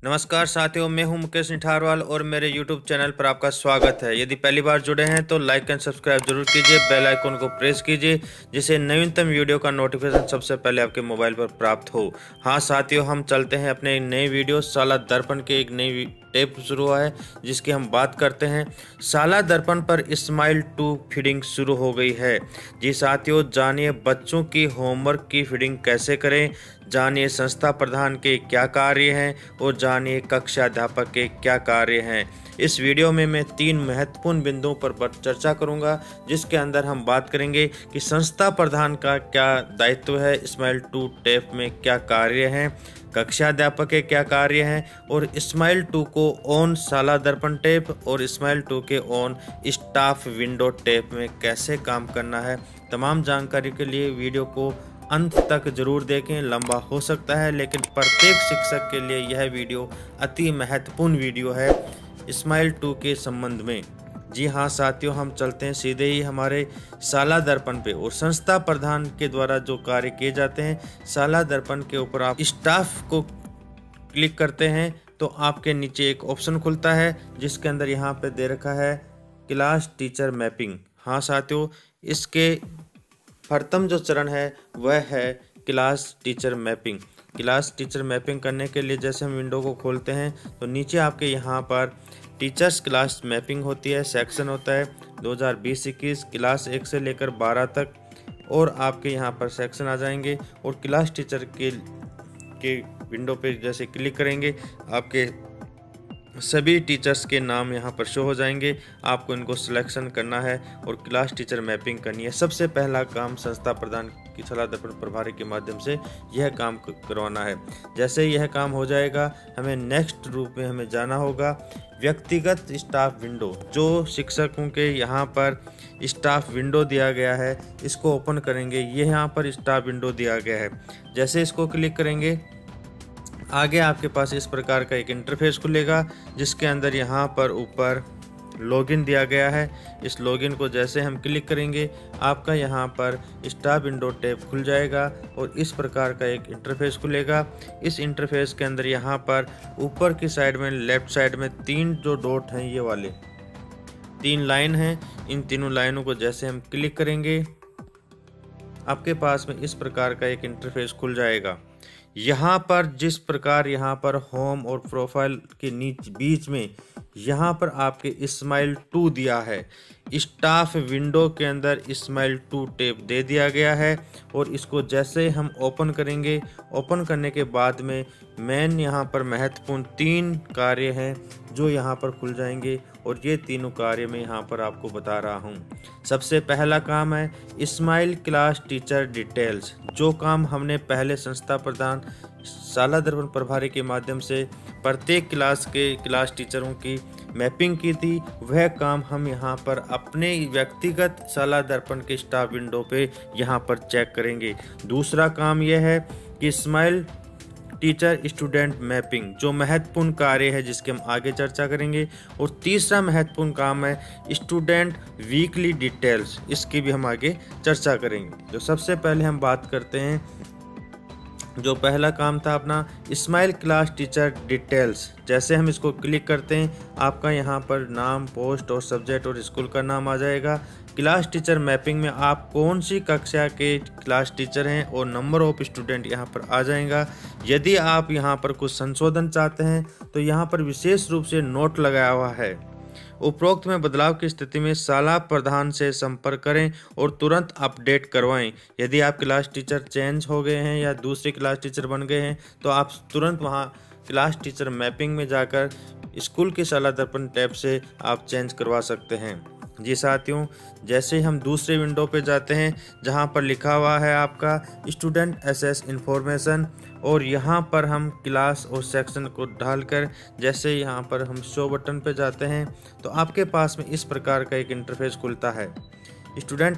नमस्कार साथियों, मैं हूं मुकेश निठारवाल और मेरे YouTube चैनल पर आपका स्वागत है। यदि पहली बार जुड़े हैं तो लाइक एंड सब्सक्राइब जरूर कीजिए, बेल आइकन को प्रेस कीजिए जिससे नवीनतम वीडियो का नोटिफिकेशन सबसे पहले आपके मोबाइल पर प्राप्त हो। हाँ साथियों, हम चलते हैं अपने एक नई वीडियो। साला दर्पण के एक नई टेप शुरू हुआ है जिसकी हम बात करते हैं। साला दर्पण पर स्माइल 2 फीडिंग शुरू हो गई है। जी साथियों, जानिए बच्चों की होमवर्क की फीडिंग कैसे करें, जानिए संस्था प्रधान के क्या कार्य हैं और जानिए कक्षा अध्यापक के क्या कार्य हैं। इस वीडियो में मैं 3 महत्वपूर्ण बिंदुओं पर चर्चा करूंगा, जिसके अंदर हम बात करेंगे कि संस्था प्रधान का क्या दायित्व है, स्माइल 2 टेप में क्या कार्य हैं, कक्षा अध्यापक के क्या कार्य हैं और स्माइल 2 को ऑन साला दर्पण टेप और स्माइल 2 के ऑन स्टाफ विंडो टेप में कैसे काम करना है। तमाम जानकारी के लिए वीडियो को अंत तक जरूर देखें। लंबा हो सकता है लेकिन प्रत्येक शिक्षक के लिए यह वीडियो अति महत्वपूर्ण वीडियो है स्माइल 2 के संबंध में। जी हाँ साथियों, हम चलते हैं सीधे ही हमारे साला दर्पण पे और संस्था प्रधान के द्वारा जो कार्य किए जाते हैं। साला दर्पण के ऊपर आप स्टाफ को क्लिक करते हैं तो आपके नीचे एक ऑप्शन खुलता है जिसके अंदर यहाँ पे दे रखा है क्लास टीचर मैपिंग। हाँ साथियों, इसके प्रथम जो चरण है वह है class teacher mapping. Class teacher mapping करने के लिए जैसे हम विंडो को खोलते हैं तो नीचे आपके यहाँ पर टीचर्स क्लास मैपिंग होती है, सेक्शन होता है 2020-21 क्लास 1 से लेकर 12 तक और आपके यहाँ पर सेक्शन आ जाएंगे और क्लास टीचर के विंडो पे जैसे क्लिक करेंगे आपके सभी टीचर्स के नाम यहाँ पर शो हो जाएंगे। आपको इनको सिलेक्शन करना है और क्लास टीचर मैपिंग करनी है। सबसे पहला काम संस्था प्रधान की साला दर्पण प्रभारी के माध्यम से यह काम करवाना है। जैसे यह काम हो जाएगा हमें नेक्स्ट रूप में हमें जाना होगा व्यक्तिगत स्टाफ विंडो। जो शिक्षकों के यहाँ पर स्टाफ विंडो दिया गया है इसको ओपन करेंगे। ये यहाँ पर स्टाफ विंडो दिया गया है। जैसे इसको क्लिक करेंगे आगे आपके पास इस प्रकार का एक इंटरफेस खुलेगा जिसके अंदर यहाँ पर ऊपर लॉगिन दिया गया है। इस लॉगिन को जैसे हम क्लिक करेंगे आपका यहाँ पर स्टाफ विंडो टैब खुल जाएगा और इस प्रकार का एक इंटरफेस खुलेगा। इस इंटरफेस के अंदर यहाँ पर ऊपर की साइड में लेफ्ट साइड में 3 जो डॉट हैं ये वाले 3 लाइन हैं। इन तीनों लाइनों को जैसे हम क्लिक करेंगे आपके पास में इस प्रकार का एक इंटरफेस खुल जाएगा। यहाँ पर जिस प्रकार यहाँ पर होम और प्रोफाइल के नीचे बीच में यहाँ पर आपके स्माइल 2 दिया है, स्टाफ विंडो के अंदर स्माइल 2 टैब दे दिया गया है और इसको जैसे हम ओपन करेंगे, ओपन करने के बाद में मेन यहाँ पर महत्वपूर्ण 3 कार्य हैं जो यहाँ पर खुल जाएंगे और ये तीनों कार्य मैं यहाँ पर आपको बता रहा हूँ। सबसे पहला काम है स्माइल क्लास टीचर डिटेल्स। जो काम हमने पहले संस्था प्रधान साला दर्पण प्रभारी के माध्यम से प्रत्येक क्लास के क्लास टीचरों की मैपिंग की थी, वह काम हम यहाँ पर अपने व्यक्तिगत साला दर्पण के स्टाफ विंडो पे यहाँ पर चेक करेंगे। दूसरा काम यह है कि स्माइल टीचर स्टूडेंट मैपिंग, जो महत्वपूर्ण कार्य है जिसके हम आगे चर्चा करेंगे। और तीसरा महत्वपूर्ण काम है स्टूडेंट वीकली डिटेल्स, इसकी भी हम आगे चर्चा करेंगे। जो सबसे पहले हम बात करते हैं, जो पहला काम था अपना स्माइल क्लास टीचर डिटेल्स। जैसे हम इसको क्लिक करते हैं आपका यहाँ पर नाम, पोस्ट और सब्जेक्ट और स्कूल का नाम आ जाएगा। क्लास टीचर मैपिंग में आप कौन सी कक्षा के क्लास टीचर हैं और नंबर ऑफ स्टूडेंट यहाँ पर आ जाएगा। यदि आप यहाँ पर कुछ संशोधन चाहते हैं तो यहाँ पर विशेष रूप से नोट लगाया हुआ है। उपरोक्त में बदलाव की स्थिति में साला प्रधान से संपर्क करें और तुरंत अपडेट करवाएं। यदि आप क्लास टीचर चेंज हो गए हैं या दूसरे क्लास टीचर बन गए हैं तो आप तुरंत वहां क्लास टीचर मैपिंग में जाकर स्कूल के साला दर्पण टैब से आप चेंज करवा सकते हैं। जी साथियों, जैसे ही हम दूसरे विंडो पे जाते हैं जहां पर लिखा हुआ है आपका स्टूडेंट एसेस इंफॉर्मेशन और यहाँ पर हम क्लास और सेक्शन को डालकर जैसे यहाँ पर हम शो बटन पे जाते हैं तो आपके पास में इस प्रकार का एक इंटरफेस खुलता है। स्टूडेंट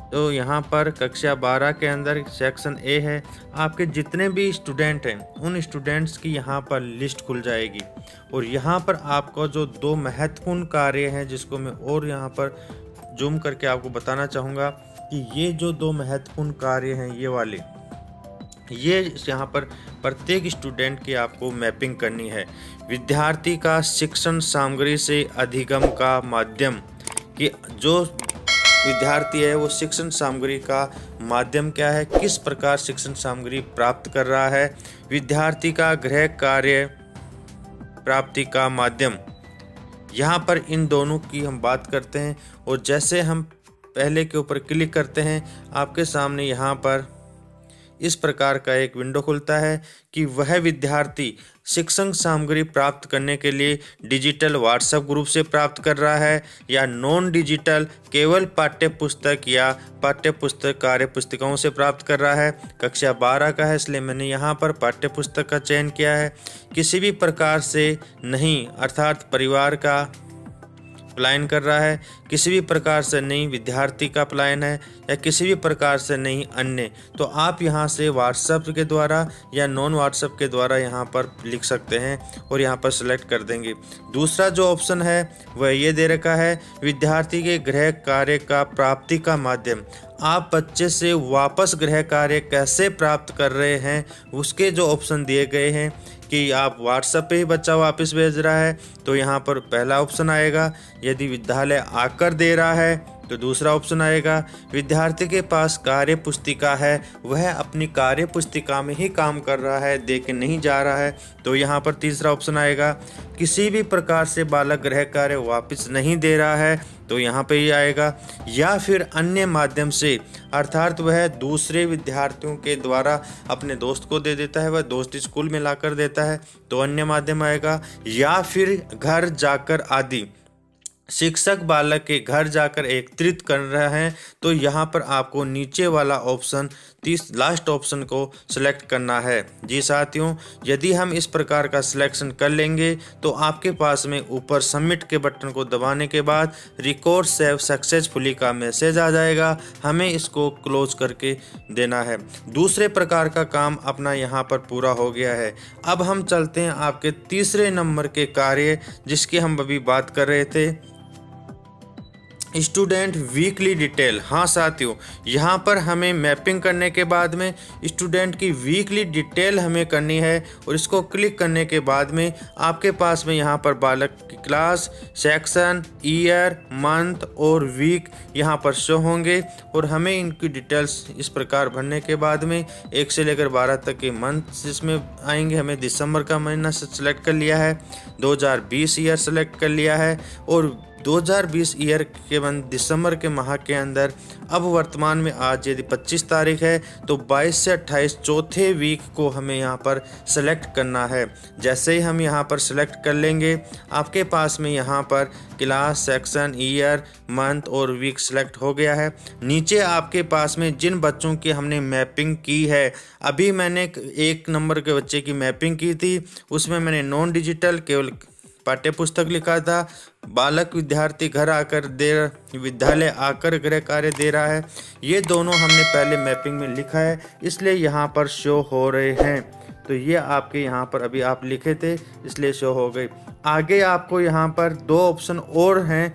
तो यहाँ पर कक्षा 12 के अंदर सेक्शन ए है। आपके जितने भी स्टूडेंट हैं उन स्टूडेंट्स की यहाँ पर लिस्ट खुल जाएगी और यहाँ पर आपको जो 2 महत्वपूर्ण कार्य हैं जिसको मैं और यहाँ पर जूम करके आपको बताना चाहूँगा कि ये जो 2 महत्वपूर्ण कार्य हैं ये वाले ये यहाँ पर प्रत्येक स्टूडेंट की आपको मैपिंग करनी है। विद्यार्थी का शिक्षण सामग्री से अधिगम का माध्यम, कि जो विद्यार्थी है वो शिक्षण सामग्री का माध्यम क्या है, किस प्रकार शिक्षण सामग्री प्राप्त कर रहा है। विद्यार्थी का गृह कार्य प्राप्ति का माध्यम, यहाँ पर इन दोनों की हम बात करते हैं। और जैसे हम पहले के ऊपर क्लिक करते हैं, आपके सामने यहाँ पर इस प्रकार का एक विंडो खुलता है कि वह विद्यार्थी शिक्षण सामग्री प्राप्त करने के लिए डिजिटल व्हाट्सएप ग्रुप से प्राप्त कर रहा है या नॉन डिजिटल केवल पाठ्य पुस्तक या पाठ्य पुस्तक कार्य पुस्तिकाओं से प्राप्त कर रहा है। कक्षा 12 का है, इसलिए मैंने यहाँ पर पाठ्य पुस्तक का चयन किया है। किसी भी प्रकार से नहीं, अर्थात परिवार का पलायन कर रहा है, किसी भी प्रकार से नहीं विद्यार्थी का पलायन है, या किसी भी प्रकार से नहीं अन्य, तो आप यहां से व्हाट्सएप के द्वारा या नॉन व्हाट्सएप के द्वारा यहां पर लिख सकते हैं और यहां पर सेलेक्ट कर देंगे। दूसरा जो ऑप्शन है वह ये दे रखा है, विद्यार्थी के गृह कार्य का प्राप्ति का माध्यम। आप बच्चे से वापस गृह कार्य कैसे प्राप्त कर रहे हैं, उसके जो ऑप्शन दिए गए हैं कि आप व्हाट्सएप पे ही बच्चा वापस भेज रहा है तो यहाँ पर पहला ऑप्शन आएगा। यदि विद्यालय आकर दे रहा है तो दूसरा ऑप्शन आएगा। विद्यार्थी के पास कार्य पुस्तिका है, वह अपनी कार्य पुस्तिका में ही काम कर रहा है, दे के नहीं जा रहा है, तो यहाँ पर तीसरा ऑप्शन आएगा। किसी भी प्रकार से बालक गृह कार्य वापस नहीं दे रहा है तो यहाँ पे ही आएगा। या फिर अन्य माध्यम से, अर्थात वह दूसरे विद्यार्थियों के द्वारा अपने दोस्त को दे देता है, वह दोस्त स्कूल में लाकर देता है तो अन्य माध्यम आएगा। या फिर घर जाकर आदि, शिक्षक बालक के घर जाकर एकत्रित कर रहे हैं तो यहाँ पर आपको नीचे वाला ऑप्शन लास्ट ऑप्शन को सिलेक्ट करना है। जी साथियों, यदि हम इस प्रकार का सिलेक्शन कर लेंगे तो आपके पास में ऊपर सबमिट के बटन को दबाने के बाद रिकॉर्ड सेव सक्सेसफुली का मैसेज आ जाएगा। हमें इसको क्लोज करके देना है। दूसरे प्रकार का काम अपना यहाँ पर पूरा हो गया है। अब हम चलते हैं आपके तीसरे नंबर के कार्य जिसकी हम अभी बात कर रहे थे, स्टूडेंट वीकली डिटेल। हाँ साथियों, यहाँ पर हमें मैपिंग करने के बाद में स्टूडेंट की वीकली डिटेल हमें करनी है और इसको क्लिक करने के बाद में आपके पास में यहाँ पर बालक की क्लास, सेक्शन, ईयर, मंथ और वीक यहाँ पर शो होंगे और हमें इनकी डिटेल्स इस प्रकार भरने के बाद में 1 से लेकर 12 तक के मंथ इसमें आएंगे। हमें दिसंबर का महीना सेलेक्ट कर लिया है, 2020 ईयर सेलेक्ट कर लिया है और 2020 ईयर के दिसंबर के माह के अंदर अब वर्तमान में आज यदि 25 तारीख है तो 22 से 28 चौथे वीक को हमें यहाँ पर सेलेक्ट करना है। जैसे ही हम यहाँ पर सेलेक्ट कर लेंगे आपके पास में यहाँ पर क्लास, सेक्शन, ईयर, मंथ और वीक सेलेक्ट हो गया है। नीचे आपके पास में जिन बच्चों की हमने मैपिंग की है, अभी मैंने 1 नंबर के बच्चे की मैपिंग की थी, उसमें मैंने नॉन डिजिटल केवल पाठ्य पुस्तक लिखा था। बालक विद्यार्थी घर आकर विद्यालय आकर गृह कार्य दे रहा है, ये दोनों हमने पहले मैपिंग में लिखा है इसलिए यहाँ पर शो हो रहे हैं। तो ये आपके यहाँ पर अभी आप लिखे थे इसलिए शो हो गए। आगे आपको यहाँ पर 2 ऑप्शन और हैं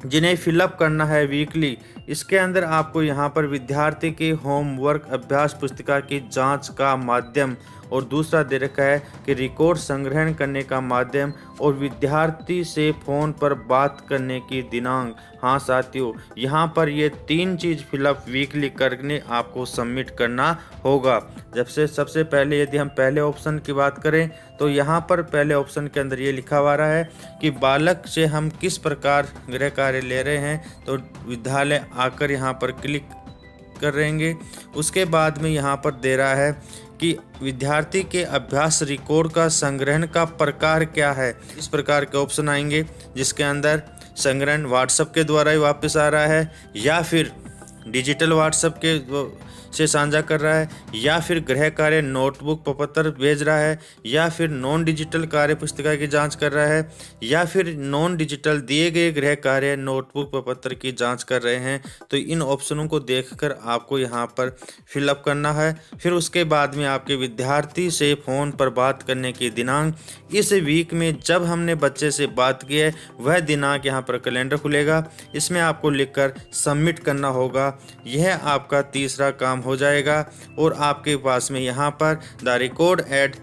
जिन्हें फिलअप करना है वीकली। इसके अंदर आपको यहाँ पर विद्यार्थी के होमवर्क अभ्यास पुस्तिका की जांच का माध्यम और दूसरा दे रखा है कि रिकॉर्ड संग्रहण करने का माध्यम और विद्यार्थी से फ़ोन पर बात करने की दिनांक। हाँ साथियों, यहाँ पर ये 3 चीज़ फिलअप वीकली करने आपको सबमिट करना होगा। जब से सबसे पहले यदि हम पहले ऑप्शन की बात करें तो यहाँ पर पहले ऑप्शन के अंदर ये लिखा हुआ रहा है कि बालक से हम किस प्रकार गृह कार्य ले रहे हैं, तो विद्यालय आकर यहाँ पर क्लिक कर रहेंगे। उसके बाद में यहाँ पर दे रहा है कि विद्यार्थी के अभ्यास रिकॉर्ड का संग्रहण का प्रकार क्या है। इस प्रकार के ऑप्शन आएंगे जिसके अंदर संग्रहण व्हाट्सएप के द्वारा ही वापस आ रहा है या फिर डिजिटल व्हाट्सएप के से साझा कर रहा है या फिर गृह कार्य नोटबुक प्रपत्र भेज रहा है या फिर नॉन डिजिटल कार्य पुस्तिका की जांच कर रहा है या फिर नॉन डिजिटल दिए गए गृह कार्य नोटबुक प्रपत्र की जांच कर रहे हैं। तो इन ऑप्शनों को देखकर आपको यहाँ पर फिलअप करना है। फिर उसके बाद में आपके विद्यार्थी से फ़ोन पर बात करने की दिनांक, इस वीक में जब हमने बच्चे से बात की है वह दिनांक यहाँ पर कैलेंडर खुलेगा, इसमें आपको लिखकर सबमिट करना होगा। यह आपका तीसरा काम हो जाएगा और आपके पास में यहाँ पर the record eight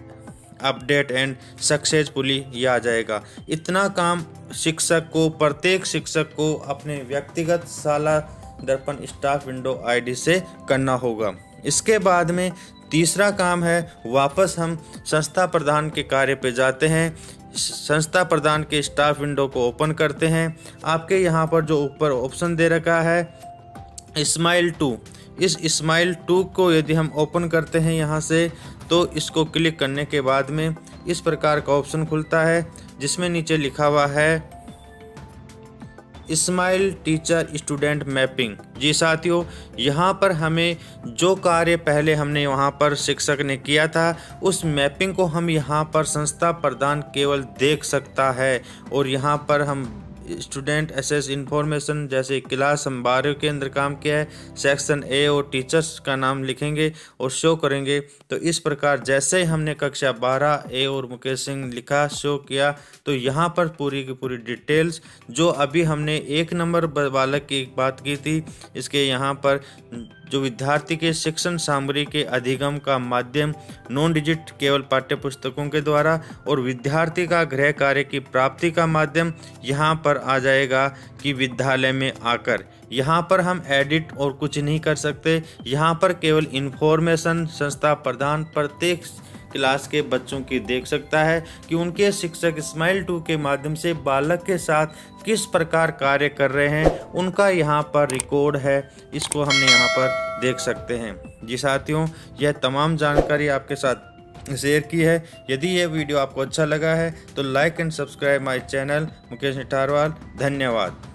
update and successfully ये आ जाएगा। इतना काम शिक्षक को, प्रत्येक शिक्षक को अपने व्यक्तिगत शाला दर्पण स्टाफ विंडो आईडी से करना होगा। इसके बाद में तीसरा काम है, वापस हम संस्था प्रधान के कार्य पे जाते हैं। संस्था प्रधान के स्टाफ विंडो को ओपन करते हैं। आपके यहाँ पर जो ऊपर ऑप्शन दे रखा है स्माइल टू, इस स्माइल टू को यदि हम ओपन करते हैं यहाँ से, तो इसको क्लिक करने के बाद में इस प्रकार का ऑप्शन खुलता है जिसमें नीचे लिखा हुआ है स्माइल टीचर स्टूडेंट मैपिंग। जी साथियों, यहाँ पर हमें जो कार्य पहले हमने वहाँ पर शिक्षक ने किया था उस मैपिंग को हम यहाँ पर संस्था प्रधान केवल देख सकता है। और यहाँ पर हम स्टूडेंट एसेस इंफॉर्मेशन, जैसे क्लास हम 12 के अंदर काम किया है, सेक्शन ए और टीचर्स का नाम लिखेंगे और शो करेंगे। तो इस प्रकार जैसे ही हमने कक्षा 12 ए और मुकेश सिंह लिखा, शो किया, तो यहाँ पर पूरी की पूरी डिटेल्स जो अभी हमने 1 नंबर बालक की बात की थी, इसके यहाँ पर जो विद्यार्थी के शिक्षण सामग्री के अधिगम का माध्यम नॉन डिजिट केवल पाठ्य पुस्तकों के द्वारा और विद्यार्थी का गृह कार्य की प्राप्ति का माध्यम यहाँ पर आ जाएगा कि विद्यालय में आकर। यहाँ पर हम एडिट और कुछ नहीं कर सकते। यहाँ पर केवल इन्फॉर्मेशन संस्था प्रधान प्रत्येक क्लास के बच्चों की देख सकता है कि उनके शिक्षक स्माइल 2 के माध्यम से बालक के साथ किस प्रकार कार्य कर रहे हैं, उनका यहाँ पर रिकॉर्ड है, इसको हमने यहाँ पर देख सकते हैं। जी साथियों, यह तमाम जानकारी आपके साथ शेयर की है। यदि यह वीडियो आपको अच्छा लगा है तो like and subscribe my channel Mukesh Nitharwal. धन्यवाद।